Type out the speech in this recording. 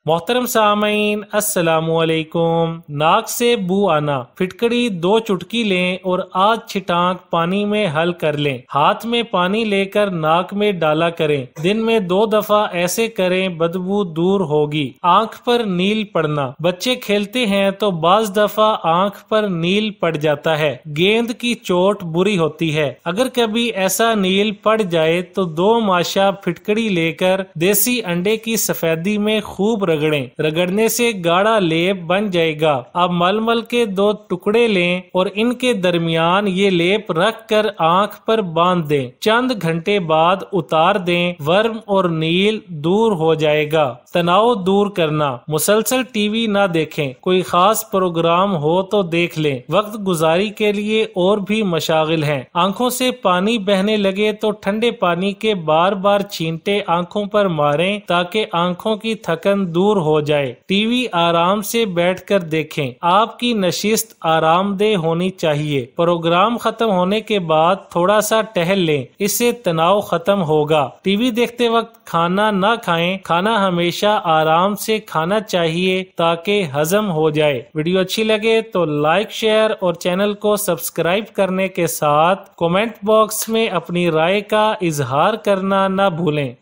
मोहतरम सामीन अस्सलामुअलैकुम। नाक से बू आना, फिटकड़ी 2 चुटकी लें और आज छिटांक पानी में हल कर लें। हाथ में पानी लेकर नाक में डाला करें। दिन में 2 दफा ऐसे करें, बदबू दूर होगी। आंख पर नील पड़ना, बच्चे खेलते हैं तो बाज दफा आंख पर नील पड़ जाता है। गेंद की चोट बुरी होती है। अगर कभी ऐसा नील पड़ जाए तो 2 माशा फिटकड़ी लेकर देसी अंडे की सफेदी में खूब रगड़ने से गाढ़ा लेप बन जाएगा। अब मलमल के 2 टुकड़े लें और इनके दरमियान ये लेप रख कर आंख पर बांध दें। चंद घंटे बाद उतार दें, वर्म और नील दूर हो जाएगा। तनाव दूर करना, मुसलसल टीवी ना देखें, कोई खास प्रोग्राम हो तो देख लें। वक्त गुजारी के लिए और भी मशागिल हैं। आंखों से पानी बहने लगे तो ठंडे पानी के बार बार छींटे आंखों पर मारें ताकि आंखों की थकन दूर हो जाए। टीवी आराम से बैठकर देखें। आपकी नशिस्त आरामदेह होनी चाहिए। प्रोग्राम खत्म होने के बाद थोड़ा सा टहल लें, इससे तनाव खत्म होगा। टीवी देखते वक्त खाना ना खाएं। खाना हमेशा आराम से खाना चाहिए ताकि हजम हो जाए। वीडियो अच्छी लगे तो लाइक, शेयर और चैनल को सब्सक्राइब करने के साथ कमेंट बॉक्स में अपनी राय का इजहार करना ना भूलें।